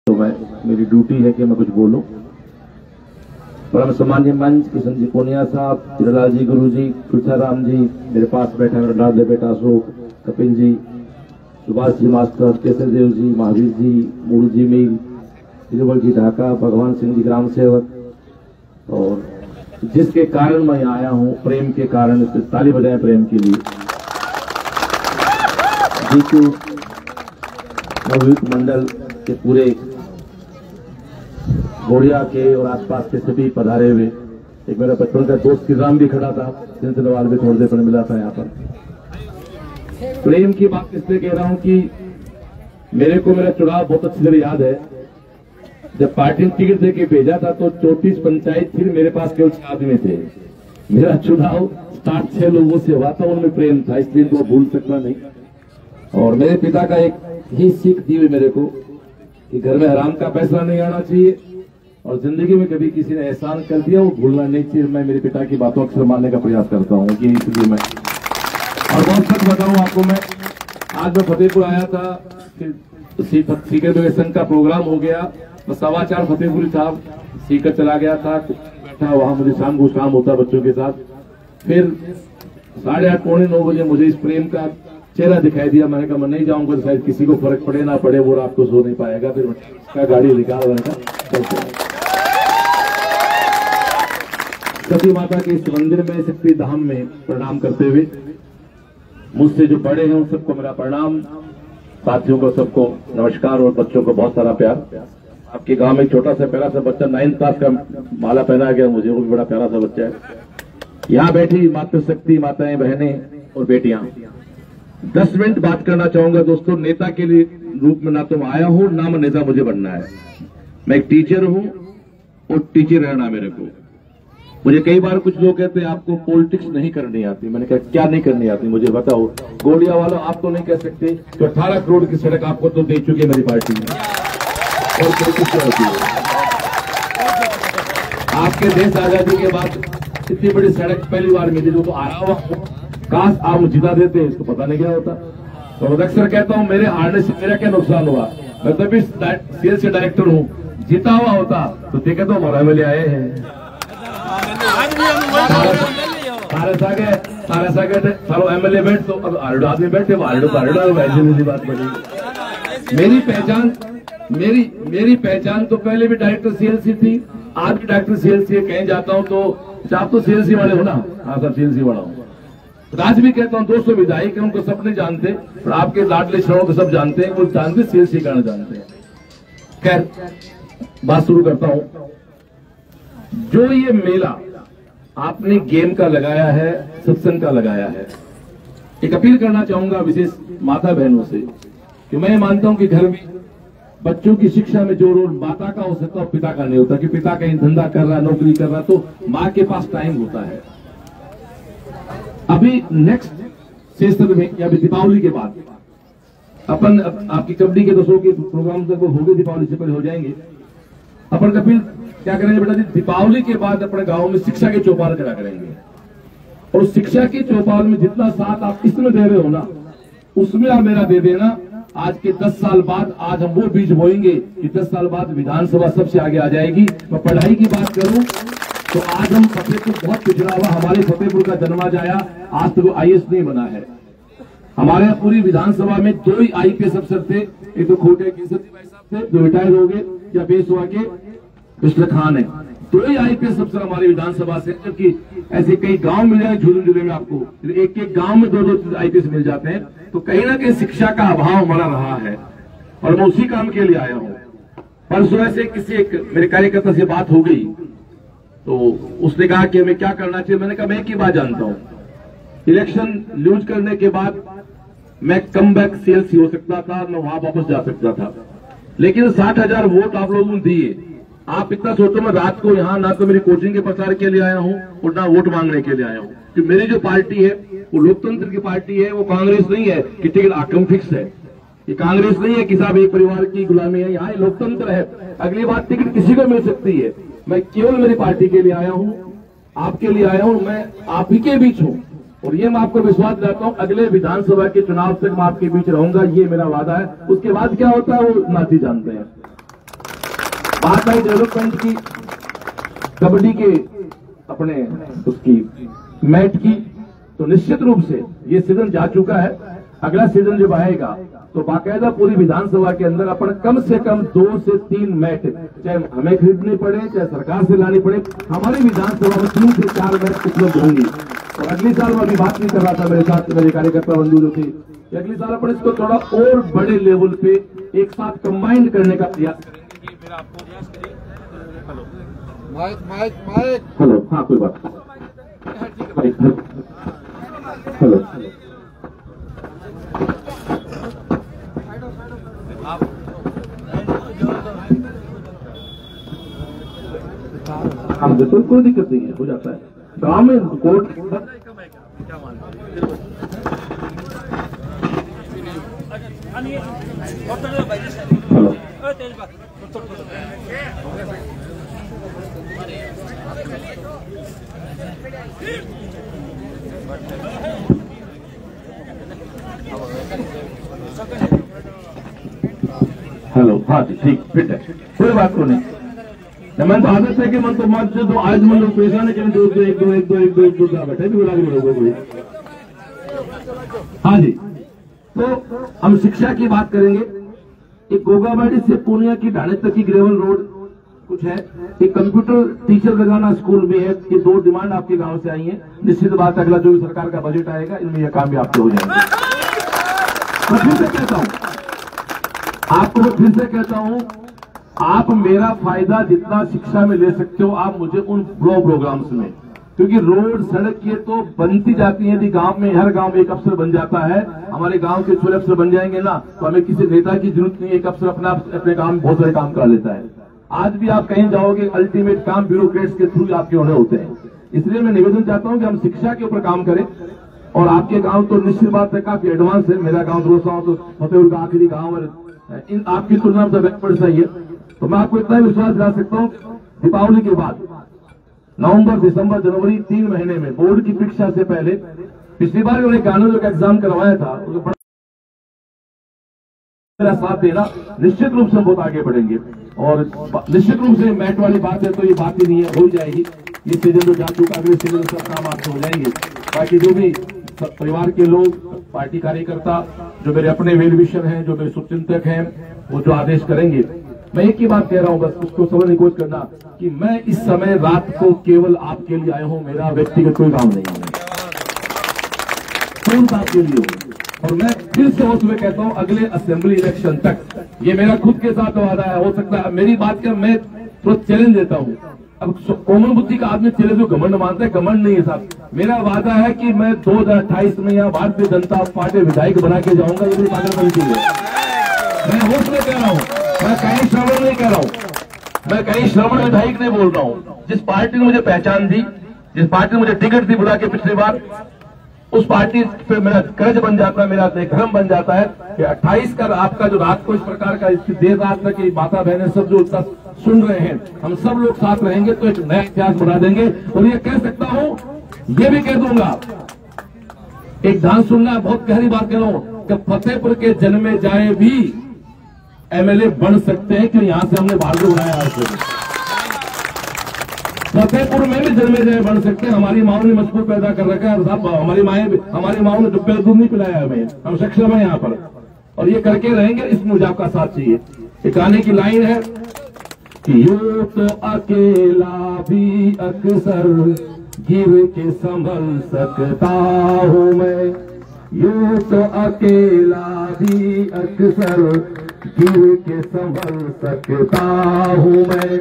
तो मेरी ड्यूटी है कि मैं कुछ बोलूं। परम सम्मान्य मंच किशन जी पूनिया साहब, हिरालाल जी, गुरु जी, तुलसाराम जी, मेरे पास बैठे मेरा लाडले बेटा अशोक, कपिल जी, सुभाष जी मास्टर, केसर देव जी, महावीर जी, मूल जी मील, तिरुवल जी ढाका, भगवान सिंह जी ग्राम सेवक, और जिसके कारण मैं यहाँ आया हूँ, प्रेम के कारण, इससे ताली बजाएं प्रेम के लिए। जीतू नवयुक्त मंडल के पूरे गोड़िया के और आसपास के सभी पधारे हुए, एक मेरा बचपन का दोस्त किराम भी खड़ा था, जिनसे सवाल भी थोड़ी देर पहले मिला था यहाँ पर। प्रेम की बात इसलिए कह रहा हूँ कि मेरे को मेरा चुनाव बहुत अच्छी तरह याद है। जब पार्टी ने टिकट देके भेजा था तो 34 पंचायत थी, मेरे पास केवल 6 आदमी थे। मेरा चुनाव स्टार्ट 6 लोगों से हुआ था, उनमें प्रेम था, इसलिए इनको भूल सकता नहीं। और मेरे पिता का एक ही सीख दी हुई मेरे को कि घर में हराम का पैसा नहीं आना चाहिए, और जिंदगी में कभी किसी ने एहसान कर दिया वो भूलना नहीं चाहिए। मैं मेरे पिता की बातों अक्सर मानने का प्रयास करता हूँ कि इसलिए मैं, और बहुत सच बताऊं आपको, मैं आज मैं फतेहपुर आया था, सीकर संघ का प्रोग्राम हो गया, मैं 4:15 फतेहपुरी साहब सीकर चला गया था, बैठा वहां, मुझे शाम को शाम होता बच्चों के साथ। फिर 8:30 पौने 9 बजे मुझे इस प्रेम का चेहरा दिखाई दिया। मैंने कहा मैं नहीं जाऊंगा तो शायद किसी को फर्क पड़े ना पड़े, वो रात को सो नहीं पाएगा। फिर उसका गाड़ी निकाल रहा था। सती माता के इस मंदिर में, शक्ति धाम में प्रणाम करते हुए, मुझसे जो बड़े हैं उन सबको मेरा प्रणाम, साथियों को सबको नमस्कार, और बच्चों को बहुत सारा प्यार। आपके गांव में एक छोटा सा प्यारा सा बच्चा 9th क्लास का माला पहना गया मुझे, वो भी बड़ा प्यारा सा बच्चा है। यहाँ बैठी मातृशक्ति माताएं, बहनें और बेटियां, 10 मिनट बात करना चाहूंगा दोस्तों। नेता के लिए रूप में ना तो मैं आया हूं, ना मैं नेता मुझे बनना है। मैं एक टीचर हूं और टीचर रहना मेरे को। मुझे कई बार कुछ लोग कहते हैं आपको पॉलिटिक्स नहीं करनी आती। मैंने कहा क्या नहीं करनी आती, मुझे बताओ। गोड़िया वालों, आप तो नहीं कह सकते तो 18 करोड़ की सड़क आपको तो दे चुकी है मेरी पार्टी में, और पॉलिटिक्स क्या होती है? आपके देश आजादी के बाद इतनी बड़ी सड़क पहली बार मिली, जो तो आ रहा हुआ, काश आप जिता देते इसको पता नहीं क्या होता। तो मैं अक्सर कहता हूं मेरे हारने से मेरा क्या नुकसान हुआ, मैं तभी सेल्स के डायरेक्टर हूं। जीता हुआ होता तो देखे तो हमारा एमएलए आए हैं, सारे एमएलए बैठ, तो अब आदमी बैठे, वैसी बात बनी। मेरी पहचान तो पहले भी डायरेक्टर सीएलसी थी, आज भी डायरेक्टर सीएलसी। कहीं जाता हूं तो आप तो सीएलसी वाले हो ना? हाँ सर, सीएलसी वाला हूं। आज भी कहता हूं 200 विधायक है, उनको सब नहीं जानते, पर आपके लाडले श्रवण को सब जानते हैं, वो जानते सीएलसी करना जानते हैं। खैर, बात शुरू करता हूं। जो ये मेला आपने गेम का लगाया है, सत्संग का लगाया है, एक अपील करना चाहूंगा विशेष माता बहनों से कि मैं मानता हूं कि घर में बच्चों की शिक्षा में जो रोल माता का हो सकता है पिता का नहीं होता, कि पिता कहीं धंधा कर रहा, नौकरी कर रहा, तो माँ के पास टाइम होता है। अभी नेक्स्ट सेशन में या दीपावली के बाद अपन आपकी कबड्डी के 200 के प्रोग्राम तक वो हो गए, दीपावली से पहले हो जाएंगे। अपन कपिल क्या करेंगे बेटा जी, दीपावली के बाद अपने गांव में शिक्षा के चौपाल करा करेंगे, और शिक्षा के चौपाल में जितना साथ आप इसमें दे रहे हो ना, उसमें आप मेरा दे देना। आज के 10 साल बाद आज हम वो बीज बोएंगे कि 10 साल बाद विधानसभा सबसे आगे आ जाएगी। मैं पढ़ाई की बात करूं तो आज हम फतेहपुर बहुत पिछड़ा हुआ, हमारे फतेहपुर का जन्मा जाया, आज तक आईएएस नहीं बना है। हमारे यहाँ पूरी विधानसभा में 2 ही आईपीएस अफसर थे, एक तो खोटे केसर भाई साहब थे जो रिटायर हो गए, या पेशवा के पिछले खान है। 2 ही आईपीएस अफसर हमारी विधानसभा से, जबकि ऐसे कई गांव मिल जाए झुलम जिले में आपको, एक गांव में 2-2 आईपीएस मिल जाते हैं। तो कहीं ना कहीं शिक्षा का अभाव हमारा रहा है, और मैं उसी काम के लिए आया हूं। परसों ऐसे किसी एक मेरे कार्यकर्ता से बात हो गई, तो उसने कहा कि हमें क्या करना चाहिए। मैंने कहा मैं एक ही बात जानता हूं, इलेक्शन लूज करने के बाद मैं कम बैक सीएलसी हो सकता था, मैं वहां वापस जा सकता था, लेकिन 60,000 वोट आप लोगों ने दिए। आप इतना सोचो, मैं रात को यहाँ ना तो मेरी कोचिंग के प्रचार के लिए आया हूँ और ना वोट मांगने के लिए आया हूँ, कि मेरी जो पार्टी है वो लोकतंत्र की पार्टी है, वो कांग्रेस नहीं है कि टिकट आकम फिक्स है। ये कांग्रेस नहीं है कि साहब एक परिवार की गुलामी है, यहाँ लोकतंत्र है। अगली बार टिकट किसी को मिल सकती है। मैं केवल मेरी पार्टी के लिए आया हूँ, आपके लिए आया हूँ, मैं आप ही के बीच हूँ, और ये मैं आपको विश्वास दिलाता हूँ अगले विधानसभा के चुनाव तक मैं आपके बीच रहूंगा, ये मेरा वादा है। उसके बाद क्या होता है वो नाती जानते हैं। बात आई डेवलपमेंट की, कबड्डी के अपने उसकी मैट की, तो निश्चित रूप से ये सीजन जा चुका है। अगला सीजन जब आएगा तो बाकायदा पूरी विधानसभा के अंदर अपन कम से कम 2 से 3 मैट, चाहे हमें खरीदनी पड़े चाहे सरकार से लानी पड़े, हमारी विधानसभा में 3 से 4 मैट उपलब्ध होंगी। और अगली साल मैं अभी बात नहीं कर रहा था मेरे साथ मेरे कार्यकर्ता बंधु जो थे, अगली साल अपन इसको थोड़ा और बड़े लेवल पे एक साथ कंबाइंड करने का प्रयास करेंगे। ये मेरा आपको प्रयास करिए। हेलो, हाँ कोई बात नहीं। हेलो, हाँ बिल्कुल कोई दिक्कत नहीं है, हो जाता है गांव में कोर्ट। हेलो, हाँ जी ठीक, फिट है, कोई बात को नहीं। मन तो आदत है कि मन तो आज मन लोग पैसा नहीं चले, एक दो बैठे भी बोला लोगों को। हाँ जी, तो हम शिक्षा की बात करेंगे। एक गोगाबाड़ी से पूर्णिया की ढाणे तक की ग्रेवल रोड कुछ है, एक कंप्यूटर टीचर लगाना स्कूल में है। ये 2 डिमांड आपके गांव से आई है। निश्चित बात अगला जो भी सरकार का बजट आएगा इनमें यह काम भी आपके हो जाएगा। मैं फिर से कहता हूं आपको, मैं फिर से कहता हूं, आप मेरा फायदा जितना शिक्षा में ले सकते हो आप मुझे उन ब्लॉक प्रोग्राम्स में, क्योंकि रोड सड़क ये तो बनती जाती है। यदि गांव में हर गांव में एक अफसर बन जाता है, हमारे गांव के छोटे अफसर बन जाएंगे ना, तो हमें किसी नेता की जरूरत नहीं है। एक अफसर अपने गांव में बहुत सारे काम करा लेता है। आज भी आप कहीं जाओगे अल्टीमेट काम ब्यूरोक्रेट्स के थ्रू आपके होने होते हैं। इसलिए मैं निवेदन चाहता हूं कि हम शिक्षा के ऊपर काम करें। और आपके गांव तो निश्चित बात है काफी एडवांस है। मेरा गांव रोसा तो फतेहपुर का आखिरी गांव है, इन आपकी तुलना में बैकवर्ड सही है। तो मैं आपको इतना विश्वास दिला सकता हूं, दीपावली के बाद नवंबर, दिसंबर, जनवरी 3 महीने में बोर्ड की परीक्षा से पहले, पिछली बार उन्होंने कानून का एग्जाम करवाया था, मेरा साथ देना, निश्चित रूप से बहुत आगे बढ़ेंगे। और निश्चित रूप से मैट वाली बात है तो ये बात ही नहीं है, हो जाएगी। ये सीजन तो जा चुका, अगले सीजन सब काम आपसे हो जाएंगे। बाकी जो भी परिवार के लोग, पार्टी कार्यकर्ता, जो मेरे अपने वेल विशर हैं, जो मेरे शुभचिंतक हैं, वो जो आदेश करेंगे, मैं एक ही बात कह रहा हूं, बस उसको समझने की कोशिश करना कि मैं इस समय रात को केवल आपके लिए आया हूं। मेरा व्यक्तिगत कोई काम नहीं है, केवल आपके लिए हूं। और मैं फिर से उसमें कहता हूं अगले असेंबली इलेक्शन तक, ये मेरा खुद के साथ वादा है। हो सकता है मेरी बात का मैं थोड़ा चैलेंज देता हूं। अब कोमल बुद्धि का आदमी चैलेंज को घमंड मानता है, घमंड नहीं है साहब। मेरा वादा है कि मैं 2028 में यहाँ भारतीय जनता पार्टी विधायक बना के जाऊंगा। ये मेरी पागलपंती है, मैं होश में कह रहा हूं, मैं कहीं श्रवण नहीं कह रहा हूं, मैं कहीं श्रवण विधायक नहीं बोल रहा हूं। जिस पार्टी ने मुझे पहचान दी, जिस पार्टी ने मुझे टिकट दी बुला के पिछली बार, उस पार्टी पे मेरा कर्ज बन जाता है, मेरा धर्म बन जाता है कि 28 का आपका जो रात को इस प्रकार का देर रात तक माता बहनें सब जो सुन रहे हैं, हम सब लोग साथ रहेंगे तो एक नया इतिहास बना देंगे। और ये कह सकता हूं, ये भी कह दूंगा, एक ध्यान सुनना, बहुत गहरी बात कह रहा हूं कि फतेहपुर के जन्मे जाए भी एमएलए बन सकते हैं, कि यहां से हमने भाग्य बनाया है। फतेहपुर में भी जन्मे जाए बन सकते हैं। हमारी माओ ने मजबूत पैदा कर रखा है साहब, हमारी माओ ने दुब्बे दूध नहीं पिलाया हमें, हम सक्षम है यहाँ पर, और ये करके रहेंगे। इस मुझे आपका साथ चाहिए। एक गाने की लाइन है कि यूं तो अकेला भी अक्सर गिर के संभल सकता हूं मैं, यूं तो अकेला भी अक्सर गिर के संभल सकता हूं मैं,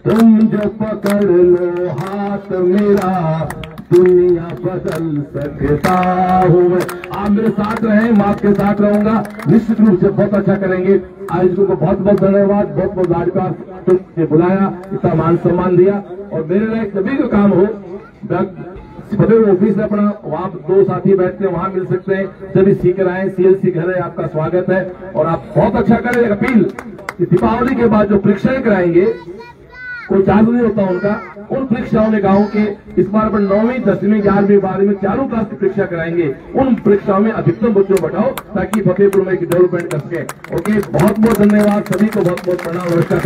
तुम जो पकड़ लो हाथ मेरा दुनिया बदल सकता हूं मैं। आप मेरे साथ रहें, मैं आपके साथ रहूंगा, निश्चित रूप से बहुत अच्छा करेंगे। आज को बहुत बहुत धन्यवाद, बहुत बहुत लाजवाब से बुलाया, इतना मान सम्मान दिया। और मेरे लिए सभी का काम हो, फतेहपुर ऑफिस है अपना, वहां 2 साथी बैठते हैं, वहां मिल सकते हैं। सभी सीकर आए, सीएलसी घर है, आपका स्वागत है। और आप बहुत अच्छा करें। अपील कि दीपावली के बाद जो परीक्षाएं कराएंगे, कोई चार्ज नहीं होता उनका, उन परीक्षाओं में गांव के इस बार पर 9वीं, 10वीं, 11वीं, 12वीं चारों क्लास की परीक्षा कराएंगे। उन परीक्षाओं में अधिकतम बच्चों को बैठाओ ताकि फतेहपुर में डेवलपमेंट कर सके। ओके, बहुत बहुत धन्यवाद सभी को, बहुत बहुत प्रणाम, नमस्कार।